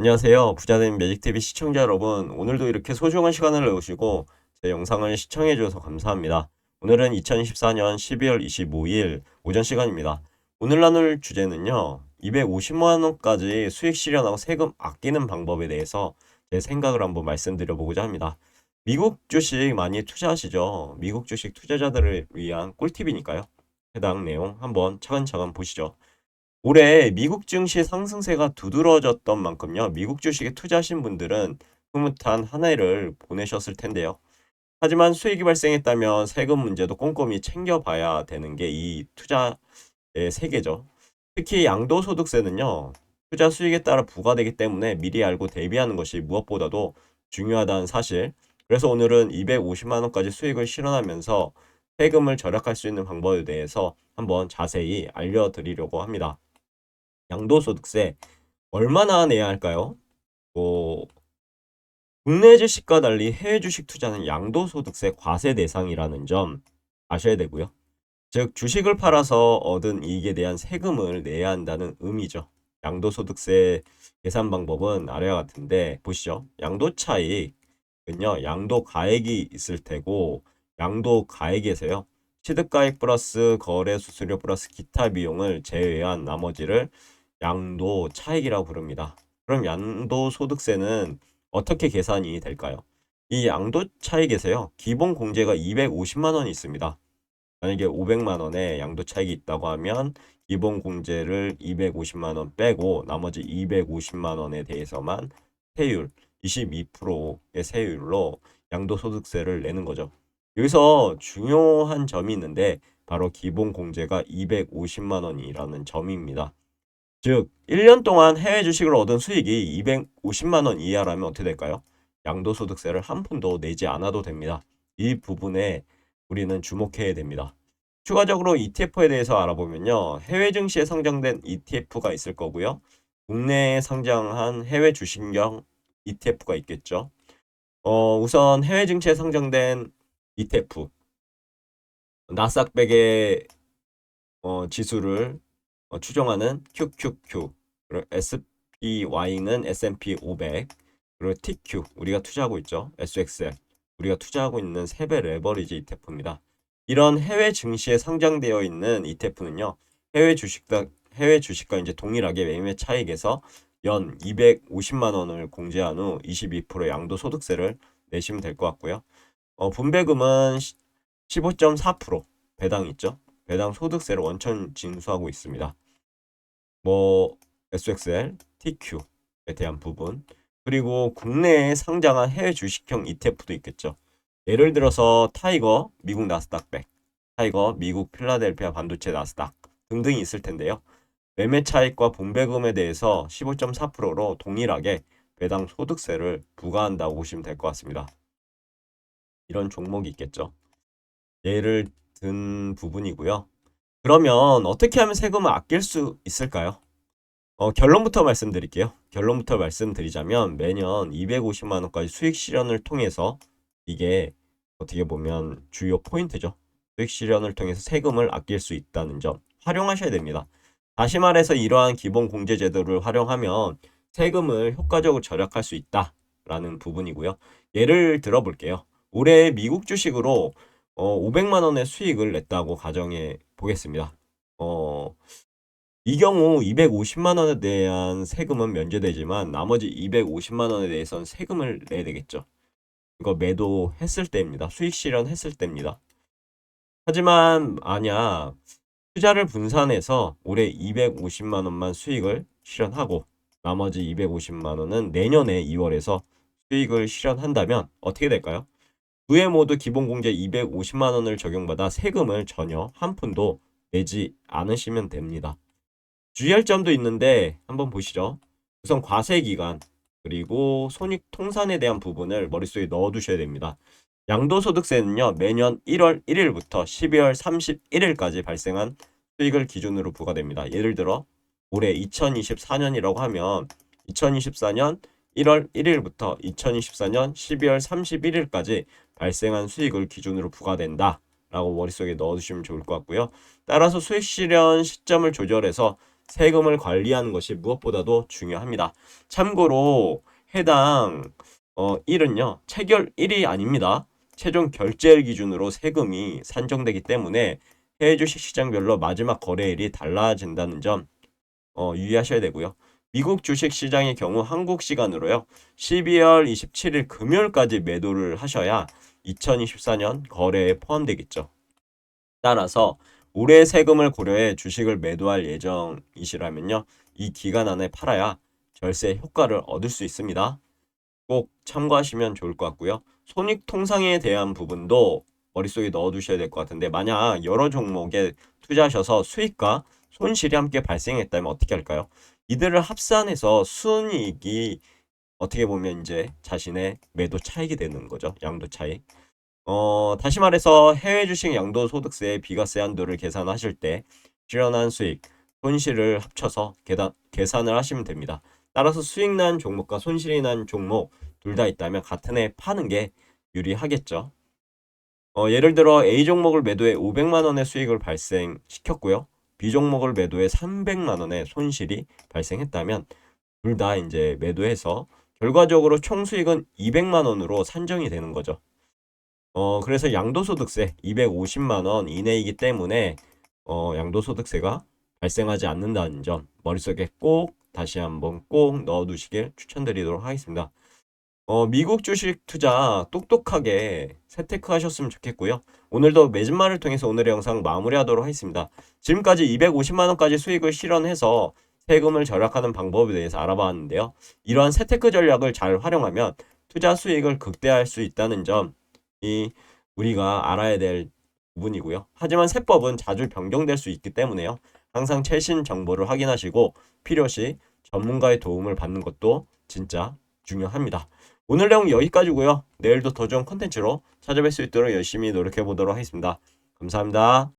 안녕하세요. 부자된 매직TV 시청자 여러분. 오늘도 이렇게 소중한 시간을 내오시고 제 영상을 시청해 주셔서 감사합니다. 오늘은 2024년 12월 25일 오전 시간입니다. 오늘 나눌 주제는요. 250만 원까지 수익 실현하고 세금 아끼는 방법에 대해서 제 생각을 한번 말씀드려 보고자 합니다. 미국 주식 많이 투자하시죠? 미국 주식 투자자들을 위한 꿀팁이니까요. 해당 내용 한번 차근차근 보시죠. 올해 미국 증시 상승세가 두드러졌던 만큼요. 미국 주식에 투자하신 분들은 흐뭇한 한 해를 보내셨을 텐데요. 하지만 수익이 발생했다면 세금 문제도 꼼꼼히 챙겨봐야 되는 게 이 투자의 세계죠. 특히 양도소득세는요. 투자 수익에 따라 부과되기 때문에 미리 알고 대비하는 것이 무엇보다도 중요하다는 사실. 그래서 오늘은 250만 원까지 수익을 실현하면서 세금을 절약할 수 있는 방법에 대해서 한번 자세히 알려드리려고 합니다. 양도소득세 얼마나 내야 할까요? 뭐 국내 주식과 달리 해외 주식 투자는 양도소득세 과세 대상이라는 점 아셔야 되고요. 즉 주식을 팔아서 얻은 이익에 대한 세금을 내야 한다는 의미죠. 양도소득세 계산 방법은 아래와 같은데 보시죠. 양도차익은요. 양도가액이 있을 테고 양도가액에서요. 취득가액 플러스 거래 수수료 플러스 기타 비용을 제외한 나머지를 양도차익이라고 부릅니다. 그럼 양도소득세는 어떻게 계산이 될까요? 이 양도차익에서요. 기본 공제가 250만 원이 있습니다. 만약에 500만 원의 양도 차익이 있다고 하면 기본 공제를 250만 원 빼고 나머지 250만 원에 대해서만 세율 22%의 세율로 양도소득세를 내는 거죠. 여기서 중요한 점이 있는데 바로 기본 공제가 250만 원이라는 점입니다. 즉 1년 동안 해외 주식을 얻은 수익이 250만 원 이하라면 어떻게 될까요? 양도소득세를 한 푼도 내지 않아도 됩니다. 이 부분에 우리는 주목해야 됩니다. 추가적으로 ETF에 대해서 알아보면요. 해외 증시에 상장된 ETF가 있을 거고요. 국내에 상장한 해외 주식형 ETF가 있겠죠. 우선 해외 증시에 상장된 ETF, 나스닥백의 지수를 추종하는 QQQ, 그리고 SPY는 S&P 500, 그리고 TQ, 우리가 투자하고 있죠. SXL, 우리가 투자하고 있는 3배 레버리지 ETF입니다. 이런 해외 증시에 상장되어 있는 ETF는요. 해외 주식과 이제 동일하게 매매 차익에서 연 250만 원을 공제한 후 22% 양도소득세를 내시면 될 것 같고요. 분배금은 15.4% 배당 있죠. 배당 소득세를 원천 징수하고 있습니다. 뭐 SXL, TQ에 대한 부분, 그리고 국내에 상장한 해외 주식형 ETF도 있겠죠. 예를 들어서 타이거, 미국 나스닥백, 타이거, 미국 필라델피아 반도체 나스닥 등등이 있을 텐데요. 매매 차익과 분배금에 대해서 15.4%로 동일하게 배당 소득세를 부과한다고 보시면 될 것 같습니다. 이런 종목이 있겠죠. 예를 든 부분이고요. 그러면 어떻게 하면 세금을 아낄 수 있을까요? 결론부터 말씀드릴게요. 결론부터 말씀드리자면 매년 250만 원까지 수익 실현을 통해서 이게 어떻게 보면 주요 포인트죠. 수익 실현을 통해서 세금을 아낄 수 있다는 점 활용하셔야 됩니다. 다시 말해서 이러한 기본 공제 제도를 활용하면 세금을 효과적으로 절약할 수 있다라는 부분이고요. 예를 들어 볼게요. 올해 미국 주식으로 500만 원의 수익을 냈다고 가정해 보겠습니다. 이 경우 250만 원에 대한 세금은 면제되지만 나머지 250만 원에 대해서는 세금을 내야 되겠죠. 이거 매도했을 때입니다. 수익 실현했을 때입니다. 하지만 만약 투자를 분산해서 올해 250만 원만 수익을 실현하고 나머지 250만 원은 내년에 2월에서 수익을 실현한다면 어떻게 될까요? 두 해 모두 기본공제 250만 원을 적용받아 세금을 전혀 한 푼도 내지 않으시면 됩니다. 주의할 점도 있는데 한번 보시죠. 우선 과세기간 그리고 손익 통산에 대한 부분을 머릿속에 넣어두셔야 됩니다. 양도소득세는요. 매년 1월 1일부터 12월 31일까지 발생한 수익을 기준으로 부과됩니다. 예를 들어 올해 2024년이라고 하면 2024년 1월 1일부터 2024년 12월 31일까지 발생한 수익을 기준으로 부과된다. 라고 머릿속에 넣어두시면 좋을 것 같고요. 따라서 수익 실현 시점을 조절해서 세금을 관리하는 것이 무엇보다도 중요합니다. 참고로 해당 1은요. 체결 1이 아닙니다. 최종 결제일 기준으로 세금이 산정되기 때문에 해외 주식 시장별로 마지막 거래일이 달라진다는 점 유의하셔야 되고요. 미국 주식 시장의 경우 한국 시간으로요. 12월 27일 금요일까지 매도를 하셔야 2024년 거래에 포함되겠죠. 따라서 올해 세금을 고려해 주식을 매도할 예정이시라면요. 이 기간 안에 팔아야 절세 효과를 얻을 수 있습니다. 꼭 참고하시면 좋을 것 같고요. 손익통상에 대한 부분도 머릿속에 넣어두셔야 될 것 같은데 만약 여러 종목에 투자하셔서 수익과 손실이 함께 발생했다면 어떻게 할까요? 이들을 합산해서 순이익이 어떻게 보면 이제 자신의 매도 차익이 되는 거죠. 양도 차익. 다시 말해서 해외 주식 양도소득세 비과세 한도를 계산하실 때 실현한 수익, 손실을 합쳐서 계산을 하시면 됩니다. 따라서 수익 난 종목과 손실이 난 종목 둘 다 있다면 같은 해 파는 게 유리하겠죠. 예를 들어 A 종목을 매도해 500만 원의 수익을 발생시켰고요. B 종목을 매도해 300만 원의 손실이 발생했다면 둘 다 이제 매도해서 결과적으로 총 수익은 200만 원으로 산정이 되는 거죠. 그래서 양도소득세 250만 원 이내이기 때문에 양도소득세가 발생하지 않는다는 점 머릿속에 꼭 다시 한번 꼭 넣어두시길 추천드리도록 하겠습니다. 미국 주식 투자 똑똑하게 세테크 하셨으면 좋겠고요. 오늘도 매진말을 통해서 오늘의 영상 마무리하도록 하겠습니다. 지금까지 250만 원까지 수익을 실현해서 세금을 절약하는 방법에 대해서 알아봤는데요. 이러한 세테크 전략을 잘 활용하면 투자 수익을 극대화할 수 있다는 점이 우리가 알아야 될 부분이고요. 하지만 세법은 자주 변경될 수 있기 때문에요. 항상 최신 정보를 확인하시고 필요시 전문가의 도움을 받는 것도 진짜 중요합니다. 오늘 내용 여기까지고요. 내일도 더 좋은 컨텐츠로 찾아뵐 수 있도록 열심히 노력해 보도록 하겠습니다. 감사합니다.